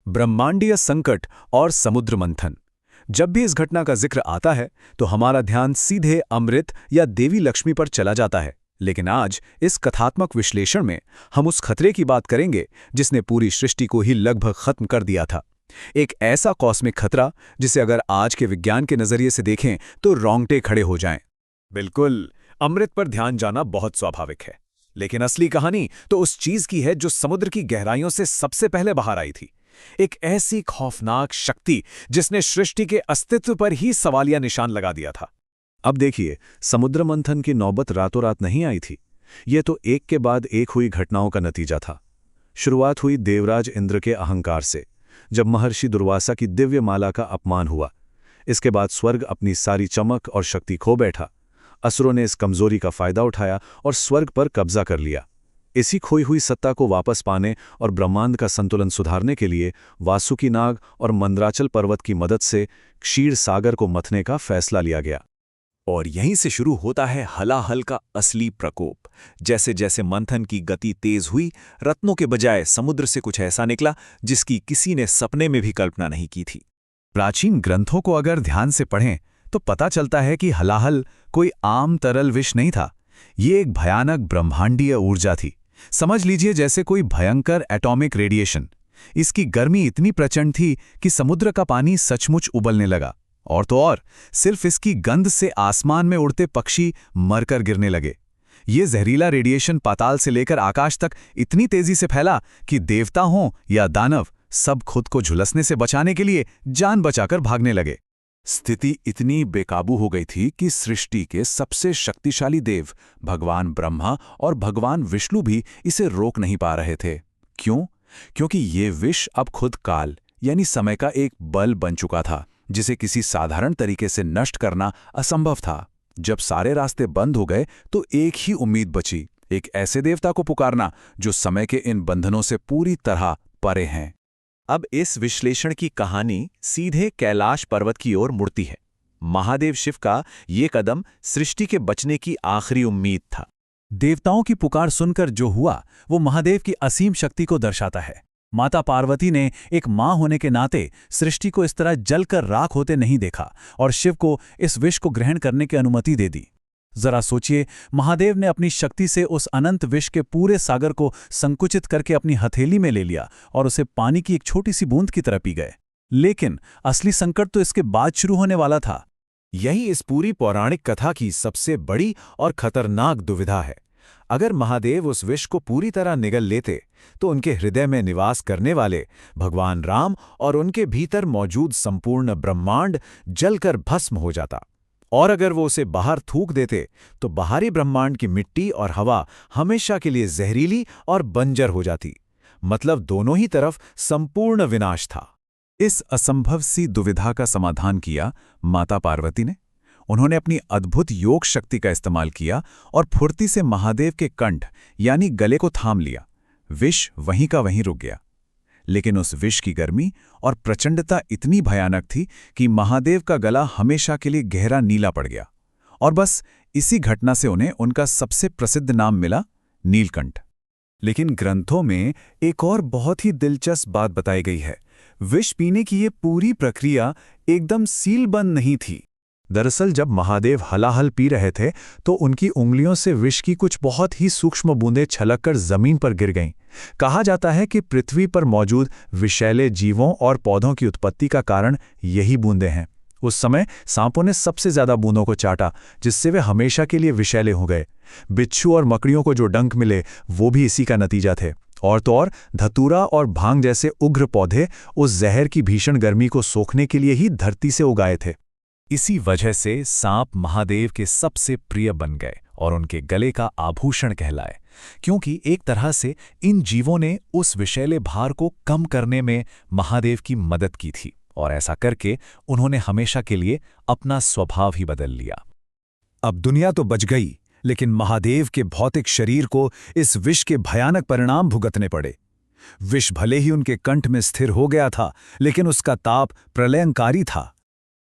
ब्रह्मांडीय संकट और समुद्र मंथन। जब भी इस घटना का जिक्र आता है तो हमारा ध्यान सीधे अमृत या देवी लक्ष्मी पर चला जाता है। लेकिन आज इस कथात्मक विश्लेषण में हम उस खतरे की बात करेंगे जिसने पूरी सृष्टि को ही लगभग खत्म कर दिया था। एक ऐसा कॉस्मिक खतरा जिसे अगर आज के विज्ञान के नजरिए से देखें तो रोंगटे खड़े हो जाएं। बिल्कुल, अमृत पर ध्यान जाना बहुत स्वाभाविक है, लेकिन असली कहानी तो उस चीज की है जो समुद्र की गहराइयों से सबसे पहले बाहर आई थी। एक ऐसी खौफनाक शक्ति जिसने सृष्टि के अस्तित्व पर ही सवालिया निशान लगा दिया था। अब देखिए, समुद्र मंथन की नौबत रातों रात नहीं आई थी। यह तो एक के बाद एक हुई घटनाओं का नतीजा था। शुरुआत हुई देवराज इंद्र के अहंकार से, जब महर्षि दुर्वासा की दिव्य माला का अपमान हुआ। इसके बाद स्वर्ग अपनी सारी चमक और शक्ति खो बैठा। असुरों ने इस कमजोरी का फायदा उठाया और स्वर्ग पर कब्जा कर लिया। इसी खोई हुई सत्ता को वापस पाने और ब्रह्मांड का संतुलन सुधारने के लिए वासुकी नाग और मंदराचल पर्वत की मदद से क्षीर सागर को मथने का फैसला लिया गया। और यहीं से शुरू होता है हलाहल का असली प्रकोप। जैसे जैसे मंथन की गति तेज हुई, रत्नों के बजाय समुद्र से कुछ ऐसा निकला जिसकी किसी ने सपने में भी कल्पना नहीं की थी। प्राचीन ग्रंथों को अगर ध्यान से पढ़ें तो पता चलता है कि हलाहल कोई आम तरल विष नहीं था। ये एक भयानक ब्रह्मांडीय ऊर्जा थी। समझ लीजिए जैसे कोई भयंकर एटॉमिक रेडिएशन। इसकी गर्मी इतनी प्रचंड थी कि समुद्र का पानी सचमुच उबलने लगा। और तो और, सिर्फ इसकी गंध से आसमान में उड़ते पक्षी मरकर गिरने लगे। ये जहरीला रेडिएशन पाताल से लेकर आकाश तक इतनी तेजी से फैला कि देवता हों या दानव, सब खुद को झुलसने से बचाने के लिए जान बचाकर भागने लगे। स्थिति इतनी बेकाबू हो गई थी कि सृष्टि के सबसे शक्तिशाली देव भगवान ब्रह्मा और भगवान विष्णु भी इसे रोक नहीं पा रहे थे। क्यों? क्योंकि ये विष अब खुद काल यानी समय का एक बल बन चुका था, जिसे किसी साधारण तरीके से नष्ट करना असंभव था। जब सारे रास्ते बंद हो गए तो एक ही उम्मीद बची, एक ऐसे देवता को पुकारना जो समय के इन बंधनों से पूरी तरह परे हैं। अब इस विश्लेषण की कहानी सीधे कैलाश पर्वत की ओर मुड़ती है। महादेव शिव का ये कदम सृष्टि के बचने की आखिरी उम्मीद था। देवताओं की पुकार सुनकर जो हुआ वो महादेव की असीम शक्ति को दर्शाता है। माता पार्वती ने एक मां होने के नाते सृष्टि को इस तरह जलकर राख होते नहीं देखा और शिव को इस विष को ग्रहण करने की अनुमति दे दी। जरा सोचिए, महादेव ने अपनी शक्ति से उस अनंत विष के पूरे सागर को संकुचित करके अपनी हथेली में ले लिया और उसे पानी की एक छोटी सी बूंद की तरह पी गए। लेकिन असली संकट तो इसके बाद शुरू होने वाला था। यही इस पूरी पौराणिक कथा की सबसे बड़ी और खतरनाक दुविधा है। अगर महादेव उस विष को पूरी तरह निगल लेते तो उनके हृदय में निवास करने वाले भगवान राम और उनके भीतर मौजूद संपूर्ण ब्रह्मांड जलकर भस्म हो जाता। और अगर वो उसे बाहर थूक देते तो बाहरी ब्रह्मांड की मिट्टी और हवा हमेशा के लिए जहरीली और बंजर हो जाती। मतलब दोनों ही तरफ संपूर्ण विनाश था। इस असंभव सी दुविधा का समाधान किया माता पार्वती ने। उन्होंने अपनी अद्भुत योग शक्ति का इस्तेमाल किया और फुर्ती से महादेव के कंठ यानी गले को थाम लिया। विष वहीं का वहीं रुक गया। लेकिन उस विष की गर्मी और प्रचंडता इतनी भयानक थी कि महादेव का गला हमेशा के लिए गहरा नीला पड़ गया। और बस इसी घटना से उन्हें उनका सबसे प्रसिद्ध नाम मिला, नीलकंठ। लेकिन ग्रंथों में एक और बहुत ही दिलचस्प बात बताई गई है। विष पीने की ये पूरी प्रक्रिया एकदम सीलबंद नहीं थी। दरअसल जब महादेव हलाहल पी रहे थे तो उनकी उंगलियों से विष की कुछ बहुत ही सूक्ष्म बूंदें छलककर जमीन पर गिर गईं। कहा जाता है कि पृथ्वी पर मौजूद विषैले जीवों और पौधों की उत्पत्ति का कारण यही बूंदें हैं। उस समय सांपों ने सबसे ज्यादा बूंदों को चाटा, जिससे वे हमेशा के लिए विषैले हो गए। बिच्छू और मकड़ियों को जो डंक मिले वो भी इसी का नतीजा थे। और तो और, धतूरा और भांग जैसे उग्र पौधे उस जहर की भीषण गर्मी को सोखने के लिए ही धरती से उगाए थे। इसी वजह से सांप महादेव के सबसे प्रिय बन गए और उनके गले का आभूषण कहलाए, क्योंकि एक तरह से इन जीवों ने उस विषैले भार को कम करने में महादेव की मदद की थी। और ऐसा करके उन्होंने हमेशा के लिए अपना स्वभाव ही बदल लिया। अब दुनिया तो बच गई, लेकिन महादेव के भौतिक शरीर को इस विष के भयानक परिणाम भुगतने पड़े। विष भले ही उनके कंठ में स्थिर हो गया था, लेकिन उसका ताप प्रलयंकारी था।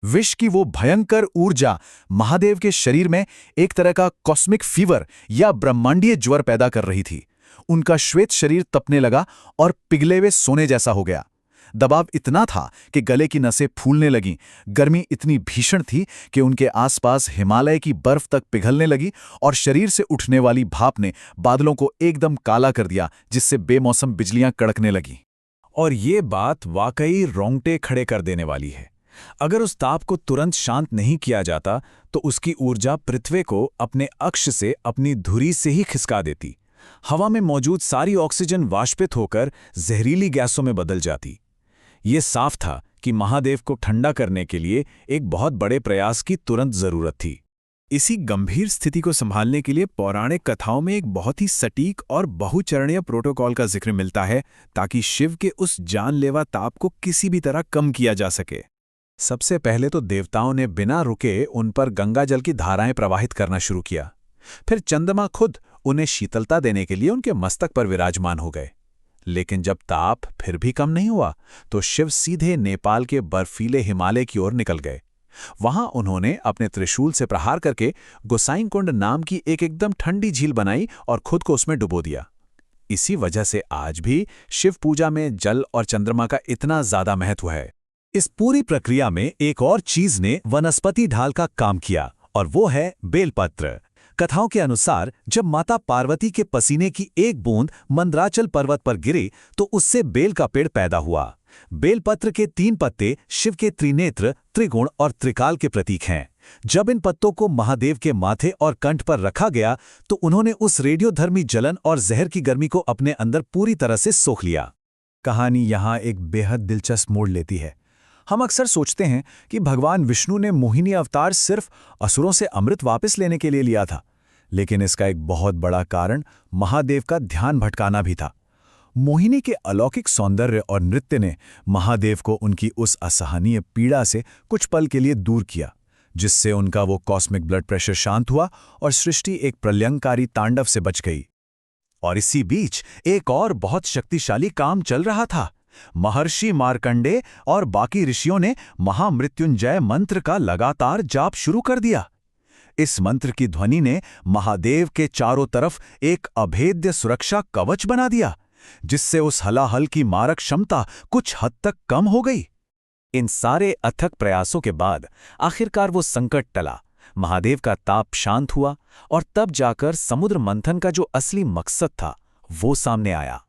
विष की वो भयंकर ऊर्जा महादेव के शरीर में एक तरह का कॉस्मिक फीवर या ब्रह्मांडीय ज्वर पैदा कर रही थी। उनका श्वेत शरीर तपने लगा और पिघले हुए सोने जैसा हो गया। दबाव इतना था कि गले की नसें फूलने लगीं, गर्मी इतनी भीषण थी कि उनके आसपास हिमालय की बर्फ तक पिघलने लगी और शरीर से उठने वाली भाप ने बादलों को एकदम काला कर दिया, जिससे बेमौसम बिजलियां कड़कने लगीं। और ये बात वाकई रोंगटे खड़े कर देने वाली है। अगर उस ताप को तुरंत शांत नहीं किया जाता तो उसकी ऊर्जा पृथ्वी को अपने अक्ष से अपनी धुरी से ही खिसका देती। हवा में मौजूद सारी ऑक्सीजन वाष्पित होकर जहरीली गैसों में बदल जाती। ये साफ था कि महादेव को ठंडा करने के लिए एक बहुत बड़े प्रयास की तुरंत जरूरत थी। इसी गंभीर स्थिति को संभालने के लिए पौराणिक कथाओं में एक बहुत ही सटीक और बहुचरणीय प्रोटोकॉल का जिक्र मिलता है, ताकि शिव के उस जानलेवा ताप को किसी भी तरह कम किया जा सके। सबसे पहले तो देवताओं ने बिना रुके उन पर गंगा जल की धाराएं प्रवाहित करना शुरू किया। फिर चंद्रमा खुद उन्हें शीतलता देने के लिए उनके मस्तक पर विराजमान हो गए। लेकिन जब ताप फिर भी कम नहीं हुआ तो शिव सीधे नेपाल के बर्फीले हिमालय की ओर निकल गए। वहां उन्होंने अपने त्रिशूल से प्रहार करके गोसाईकुंड नाम की एक एकदम ठंडी झील बनाई और खुद को उसमें डुबो दिया। इसी वजह से आज भी शिव पूजा में जल और चंद्रमा का इतना ज्यादा महत्व है। इस पूरी प्रक्रिया में एक और चीज ने वनस्पति ढाल का काम किया, और वो है बेलपत्र। कथाओं के अनुसार जब माता पार्वती के पसीने की एक बूंद मंदराचल पर्वत पर गिरी तो उससे बेल का पेड़ पैदा हुआ। बेलपत्र के 3 पत्ते शिव के त्रिनेत्र, त्रिगुण और त्रिकाल के प्रतीक हैं। जब इन पत्तों को महादेव के माथे और कंठ पर रखा गया तो उन्होंने उस रेडियोधर्मी जलन और जहर की गर्मी को अपने अंदर पूरी तरह से सोख लिया। कहानी यहाँ एक बेहद दिलचस्प मोड़ लेती है। हम अक्सर सोचते हैं कि भगवान विष्णु ने मोहिनी अवतार सिर्फ असुरों से अमृत वापस लेने के लिए लिया था, लेकिन इसका एक बहुत बड़ा कारण महादेव का ध्यान भटकाना भी था। मोहिनी के अलौकिक सौंदर्य और नृत्य ने महादेव को उनकी उस असहनीय पीड़ा से कुछ पल के लिए दूर किया, जिससे उनका वो कॉस्मिक ब्लड प्रेशर शांत हुआ और सृष्टि एक प्रलयंकारी तांडव से बच गई। और इसी बीच एक और बहुत शक्तिशाली काम चल रहा था। महर्षि मार्कंडे और बाकी ऋषियों ने महामृत्युंजय मंत्र का लगातार जाप शुरू कर दिया। इस मंत्र की ध्वनि ने महादेव के चारों तरफ एक अभेद्य सुरक्षा कवच बना दिया, जिससे उस हलाहल की मारक क्षमता कुछ हद तक कम हो गई। इन सारे अथक प्रयासों के बाद आखिरकार वो संकट टला, महादेव का ताप शांत हुआ और तब जाकर समुद्र मंथन का जो असली मकसद था वो सामने आया।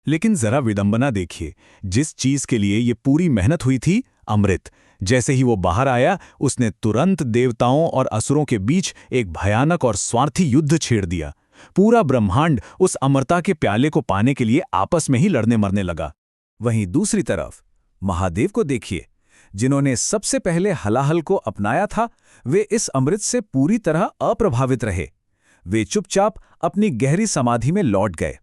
लेकिन जरा विडंबना देखिए, जिस चीज के लिए ये पूरी मेहनत हुई थी, अमृत, जैसे ही वो बाहर आया उसने तुरंत देवताओं और असुरों के बीच एक भयानक और स्वार्थी युद्ध छेड़ दिया। पूरा ब्रह्मांड उस अमरता के प्याले को पाने के लिए आपस में ही लड़ने मरने लगा। वहीं दूसरी तरफ महादेव को देखिए, जिन्होंने सबसे पहले हलाहल को अपनाया था, वे इस अमृत से पूरी तरह अप्रभावित रहे। वे चुपचाप अपनी गहरी समाधि में लौट गए।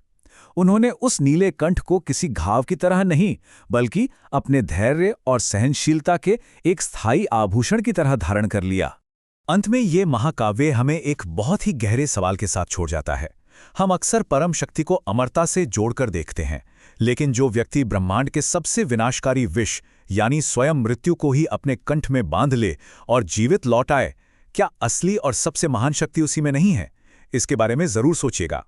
उन्होंने उस नीले कंठ को किसी घाव की तरह नहीं, बल्कि अपने धैर्य और सहनशीलता के एक स्थायी आभूषण की तरह धारण कर लिया। अंत में ये महाकाव्य हमें एक बहुत ही गहरे सवाल के साथ छोड़ जाता है। हम अक्सर परम शक्ति को अमरता से जोड़कर देखते हैं, लेकिन जो व्यक्ति ब्रह्मांड के सबसे विनाशकारी विष यानी स्वयं मृत्यु को ही अपने कंठ में बांध ले और जीवित लौट आए, क्या असली और सबसे महान शक्ति उसी में नहीं है? इसके बारे में जरूर सोचिएगा।